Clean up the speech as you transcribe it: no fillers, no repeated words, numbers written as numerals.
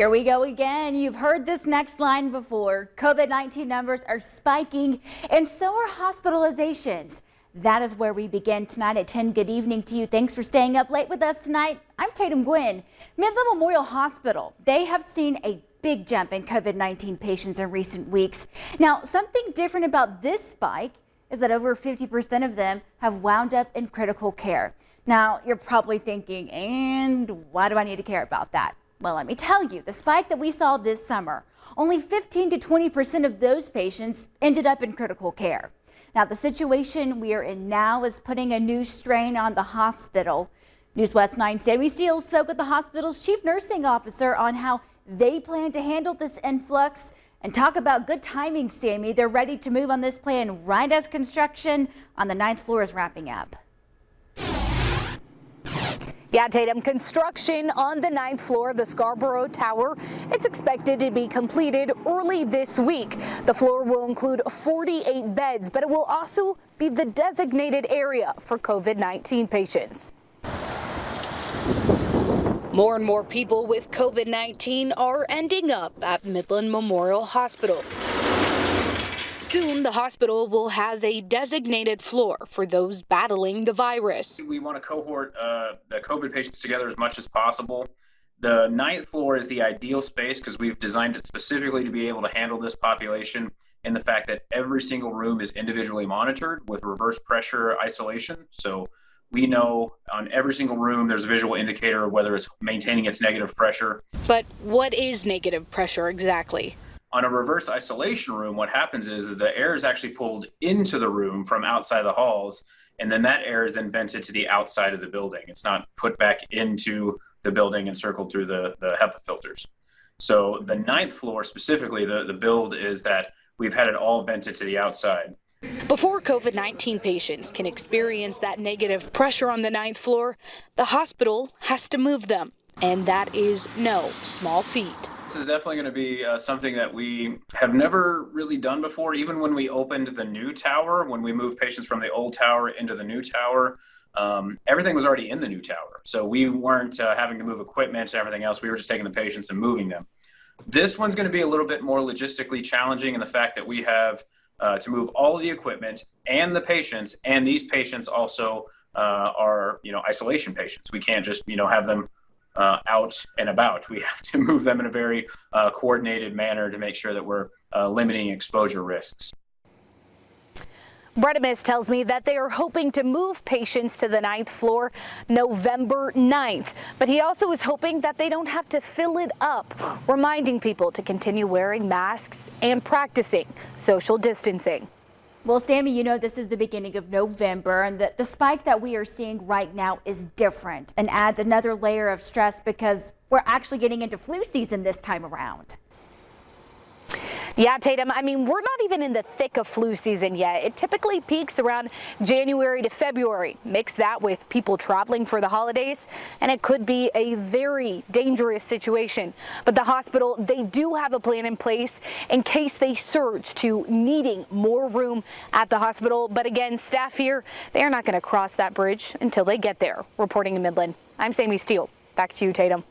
Here we go again. You've heard this next line before. COVID-19 numbers are spiking and so are hospitalizations. That is where we begin tonight at 10. Good evening to you. Thanks for staying up late with us tonight. I'm Tatum Gwynn. Midland Memorial Hospital. They have seen a big jump in COVID-19 patients in recent weeks. Now, something different about this spike is that over 50% of them have wound up in critical care. Now, you're probably thinking, and why do I need to care about that? Well, let me tell you, the spike that we saw this summer, only 15 to 20% of those patients ended up in critical care. Now, the situation we are in now is putting a new strain on the hospital. News West 9's Sammy Steele spoke with the hospital's chief nursing officer on how they plan to handle this influx. And talk about good timing, Sammy. They're ready to move on this plan right as construction on the 9th floor is wrapping up. Yeah, Tatum, construction on the 9th floor of the Scarborough Tower, it's expected to be completed early this week. The floor will include 48 beds, but it will also be the designated area for COVID-19 patients. More and more people with COVID-19 are ending up at Midland Memorial Hospital. Soon, the hospital will have a designated floor for those battling the virus. We want to cohort the COVID patients together as much as possible. The 9th floor is the ideal space because we've designed it specifically to be able to handle this population, and the fact that every single room is individually monitored with reverse pressure isolation. So we know on every single room there's a visual indicator of whether it's maintaining its negative pressure. But what is negative pressure exactly? On a reverse isolation room, what happens is the air is actually pulled into the room from outside the halls, and then that air is then vented to the outside of the building. It's not put back into the building and circled through the HEPA filters. So the 9th floor specifically, the build is that we've had it all vented to the outside. Before COVID-19 patients can experience that negative pressure on the 9th floor, the hospital has to move them, and that is no small feat. This is definitely going to be something that we have never really done before. Even when we opened the new tower, when we moved patients from the old tower into the new tower, everything was already in the new tower. So we weren't having to move equipment and everything else. We were just taking the patients and moving them. This one's going to be a little bit more logistically challenging in the fact that we have to move all of the equipment and the patients, and these patients also are, isolation patients. We can't just, have them out and about. We have to move them in a very coordinated manner to make sure that we're limiting exposure risks. Bredimus tells me that they are hoping to move patients to the 9th floor November 9th, but he also is hoping that they don't have to fill it up, reminding people to continue wearing masks and practicing social distancing. Well, Sammy, this is the beginning of November, and the spike that we are seeing right now is different and adds another layer of stress because we're actually getting into flu season this time around. Yeah, Tatum, we're not even in the thick of flu season yet. It typically peaks around January to February. Mix that with people traveling for the holidays, and it could be a very dangerous situation. But the hospital, they do have a plan in place in case they surge to needing more room at the hospital. But again, staff here, they are not going to cross that bridge until they get there. Reporting in Midland, I'm Sammy Steele. Back to you, Tatum.